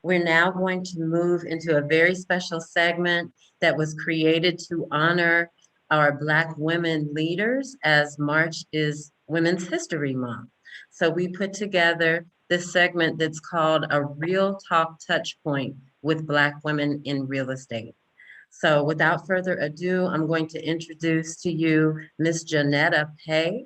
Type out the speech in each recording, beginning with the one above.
We're now going to move into a very special segment that was created to honor our Black women leaders as March is Women's History Month. So we put together this segment that's called a Real Talk Touch Point with Black women in real estate. So without further ado, I'm going to introduce to you Miss Janetta Pay.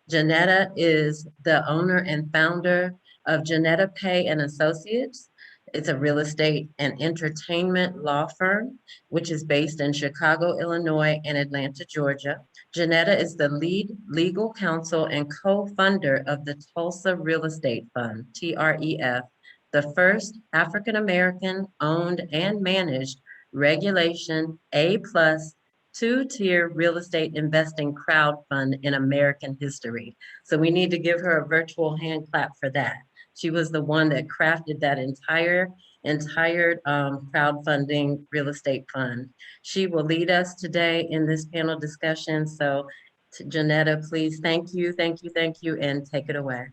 Janetta is the owner and founder of Janetta Pay and Associates. It's a real estate and entertainment law firm, which is based in Chicago, Illinois, and Atlanta, Georgia. Janetta is the lead legal counsel and co-funder of the Tulsa Real Estate Fund, TREF, the first African American owned and managed regulation A plus two-tier real estate investing crowd fund in American history. So we need to give her a virtual hand clap for that. She was the one that crafted that entire crowdfunding real estate fund. She will lead us today in this panel discussion. So Janetta, please, thank you, and take it away.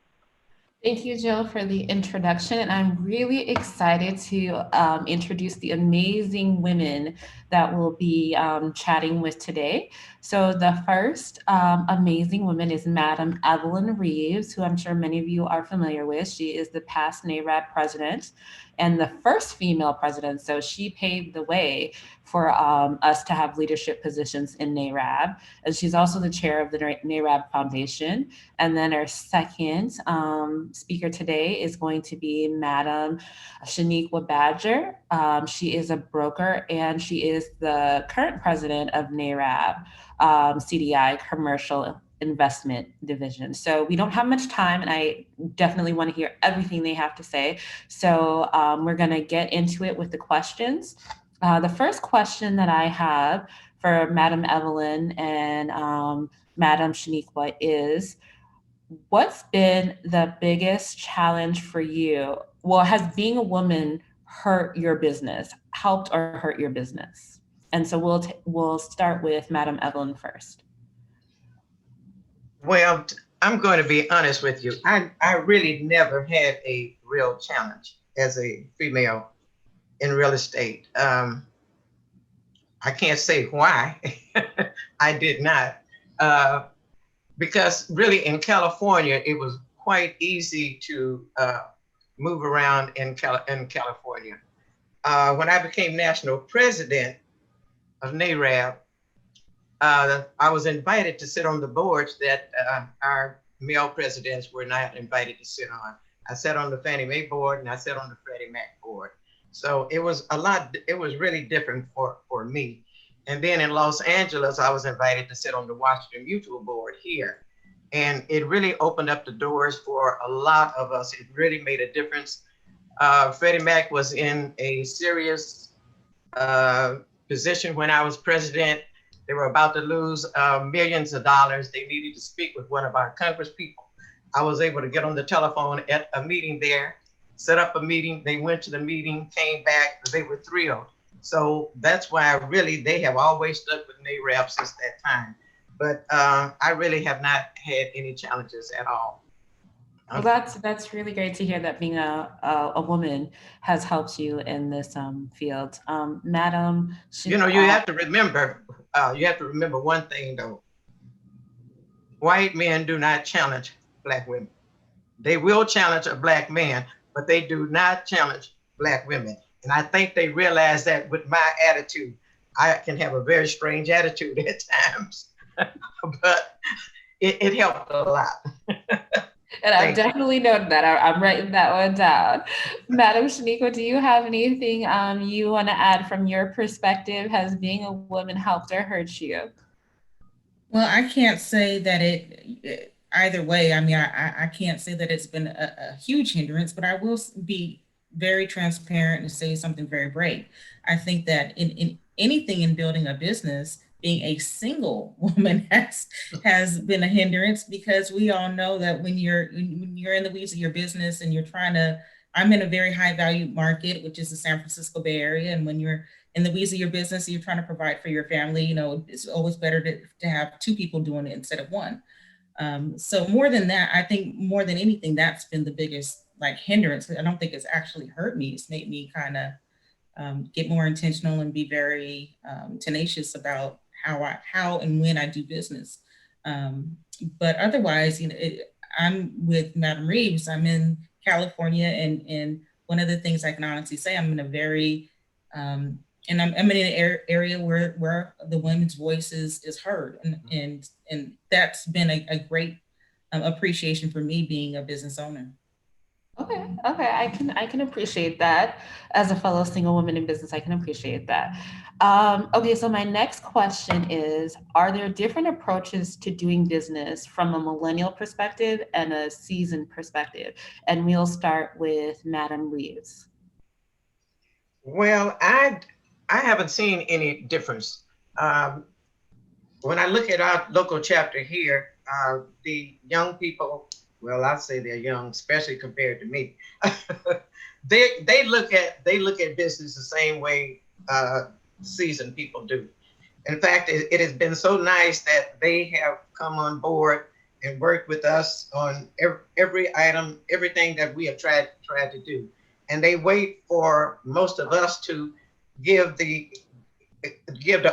Thank you, Jill, for the introduction. And I'm really excited to introduce the amazing women that we'll be chatting with today. So the first amazing woman is Madam Evelyn Reeves, who I'm sure many of you are familiar with. She is the past NAREB president and the first female president. So she paved the way for us to have leadership positions in NAREB. And she's also the chair of the NAREB Foundation. And then our second speaker today is going to be Madam Shaniqua Badger. She is a broker and she is the current president of NAREB, CDI, Commercial Investment Division. So we don't have much time and I definitely want to hear everything they have to say. So we're going to get into it with the questions. The first question that I have for Madam Evelyn and Madam Shaniqua is, what's been the biggest challenge for you? Well, has being a woman hurt your business, helped or hurt your business? And so we'll start with Madam Evelyn first. Well, I'm going to be honest with you. I really never had a real challenge as a female in real estate. I can't say why I did not. Because really in California, it was quite easy to move around in California. When I became national president of NAREB, I was invited to sit on the boards that our male presidents were not invited to sit on. I sat on the Fannie Mae board and I sat on the Freddie Mac board. So it was really different for me. And then in Los Angeles, I was invited to sit on the Washington Mutual board here. And it really opened up the doors for a lot of us. It really made a difference. Freddie Mac was in a serious position when I was president. They were about to lose millions of dollars. They needed to speak with one of our Congress people. I was able to get on the telephone at a meeting there, set up a meeting. They went to the meeting, came back, they were thrilled. So that's why they have always stuck with NAREB since that time. But I really have not had any challenges at all. Well, that's really great to hear that being a woman has helped you in this field. Madam, you have to remember one thing though. White men do not challenge Black women. They will challenge a Black man, but they do not challenge Black women. And I think they realize that with my attitude, I can have a very strange attitude at times, but it helped a lot. And I've definitely noted that. I'm writing that one down. Madam Shaniqua, do you have anything you want to add from your perspective? Has being a woman helped or hurt you? Well, I can't say that it either way. I mean, I can't say that it's been a huge hindrance, but I will be very transparent and say something very brave. I think that in anything in building a business, being a single woman has been a hindrance, because we all know that when you're in the weeds of your business and I'm in a very high value market, which is the San Francisco Bay Area. And when you're in the weeds of your business, you're trying to provide for your family, it's always better to have two people doing it instead of one. So more than that, I think more than anything, that's been the like hindrance. I don't think it's actually hurt me. It's made me kind of get more intentional and be very tenacious about how and when I do business. But otherwise, I'm with Madam Reeves. I'm in California, and one of the things I can honestly say, I'm in a very and I'm in an area where the women's voice is heard, and that's been a great appreciation for me being a business owner. Okay, I can appreciate that. As a fellow single woman in business, I can appreciate that. Okay, so my next question is, are there different approaches to doing business from a millennial perspective and a seasoned perspective? And we'll start with Madam Reeves. Well, I haven't seen any difference. Um, when I look at our local chapter here, the young people, well, I'd say they're young, especially compared to me. They look at business the same way seasoned people do. In fact, it has been so nice that they have come on board and worked with us on every item, everything that we have tried to do. And they wait for most of us to give the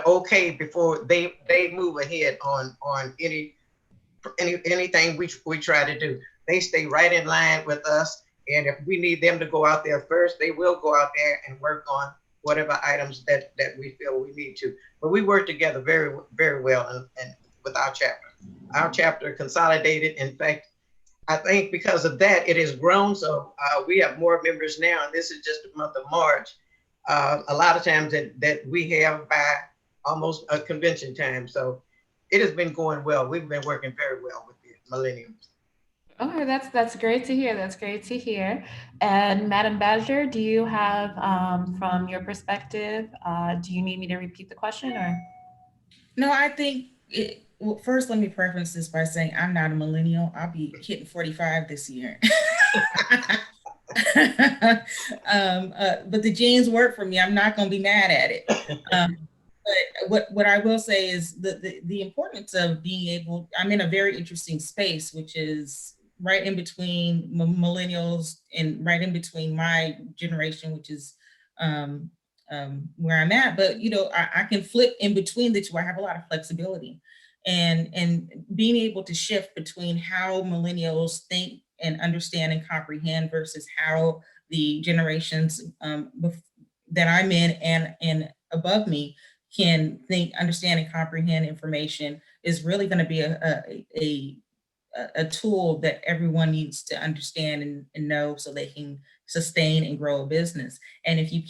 okay before they move ahead on anything we try to do. They stay right in line with us, and if we need them to go out there first, they will go out there and work on whatever items that we feel we need to. But we work together very, very well, and with our chapter consolidated. In fact, I think because of that, it has grown. So we have more members now, and this is just the month of March. A lot of times that we have by almost a convention time. So it has been going well. We've been working very well with the millennials. Okay, that's great to hear. That's great to hear. And Madam Badger, do you have, from your perspective, do you need me to repeat the question or? No, I think well, first, let me preface this by saying I'm not a millennial. I'll be hitting 45 this year. But the genes work for me. I'm not going to be mad at it. But what I will say is the importance of being able, I'm in a very interesting space, which is right in between millennials and right in between my generation, which is where I'm at. But I can flip in between the two. I have a lot of flexibility, and being able to shift between how millennials think and understand and comprehend versus how the generations that I'm in and above me can think, understand, and comprehend information is really going to be a tool that everyone needs to understand and know so they can sustain and grow a business. And if you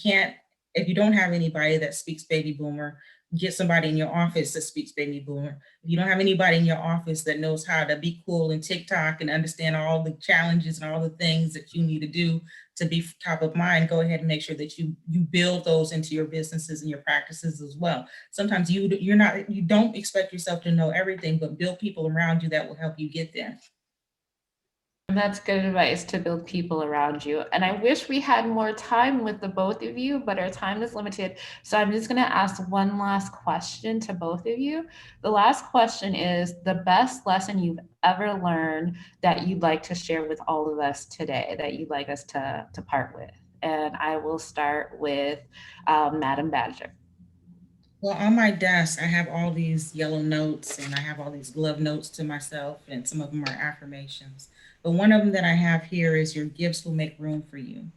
don't have anybody that speaks baby boomer, get somebody in your office that speaks baby boomer. If you don't have anybody in your office that knows how to be cool in TikTok and understand all the challenges and all the things that you need to do to be top of mind, go ahead and make sure that you build those into your businesses and your practices as well. Sometimes you don't expect yourself to know everything, but build people around you that will help you get there. And that's good advice, to build people around you. And I wish we had more time with the both of you, but our time is limited. So I'm just going to ask one last question to both of you. The last question is the best lesson you've ever learned that you'd like to share with all of us today, that you'd like us to part with. And I will start with Madam Badger. Well, on my desk, I have all these yellow notes and I have all these glove notes to myself, and some of them are affirmations. But one of them that I have here is your gifts will make room for you.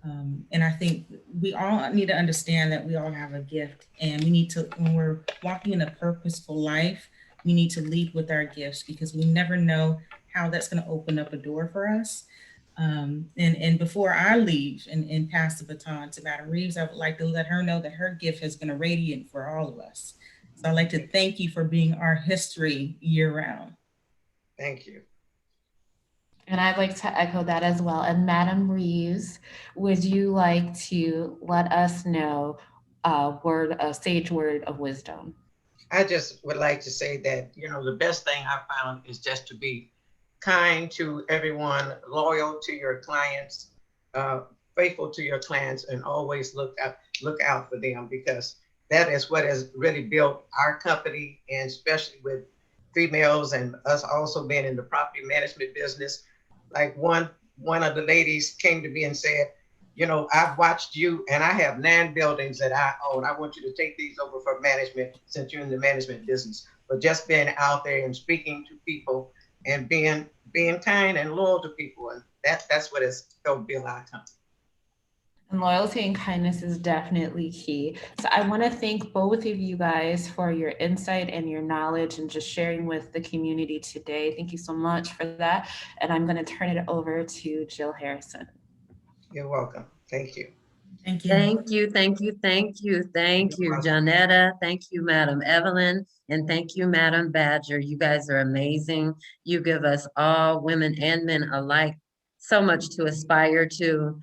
And I think we all need to understand that we all have a gift, and we need to, when we're walking in a purposeful life, we need to lead with our gifts because we never know how that's going to open up a door for us. And before I leave and pass the baton to Madam Reeves, I would like to let her know that her gift has been a radiant for all of us. So I'd like to thank you for being our history year round. Thank you. And I'd like to echo that as well. And Madam Reeves, would you like to let us know a sage word of wisdom? I just would like to say that, the best thing I found is just to be kind to everyone, loyal to your clients, faithful to your clients, and always look out for them, because that is what has really built our company, and especially with females and us also being in the property management business. Like one one of the ladies came to me and said, you know, I've watched you and I have 9 buildings that I own. I want you to take these over for management since you're in the management business. But just being out there and speaking to people and being kind and loyal to people. And that's what it's helped build our company. And loyalty and kindness is definitely key. So I want to thank both of you guys for your insight and your knowledge and just sharing with the community today. Thank you so much for that. And I'm going to turn it over to Jill Harrison. You're welcome. Thank you. Thank you. Thank you, thank you, thank you, thank you, Janetta. Thank you, Madam Evelyn, and thank you, Madam Badger. You guys are amazing. You give us all, women and men alike, so much to aspire to.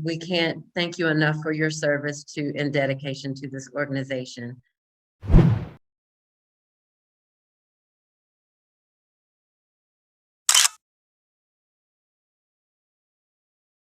We can't thank you enough for your service to and dedication to this organization.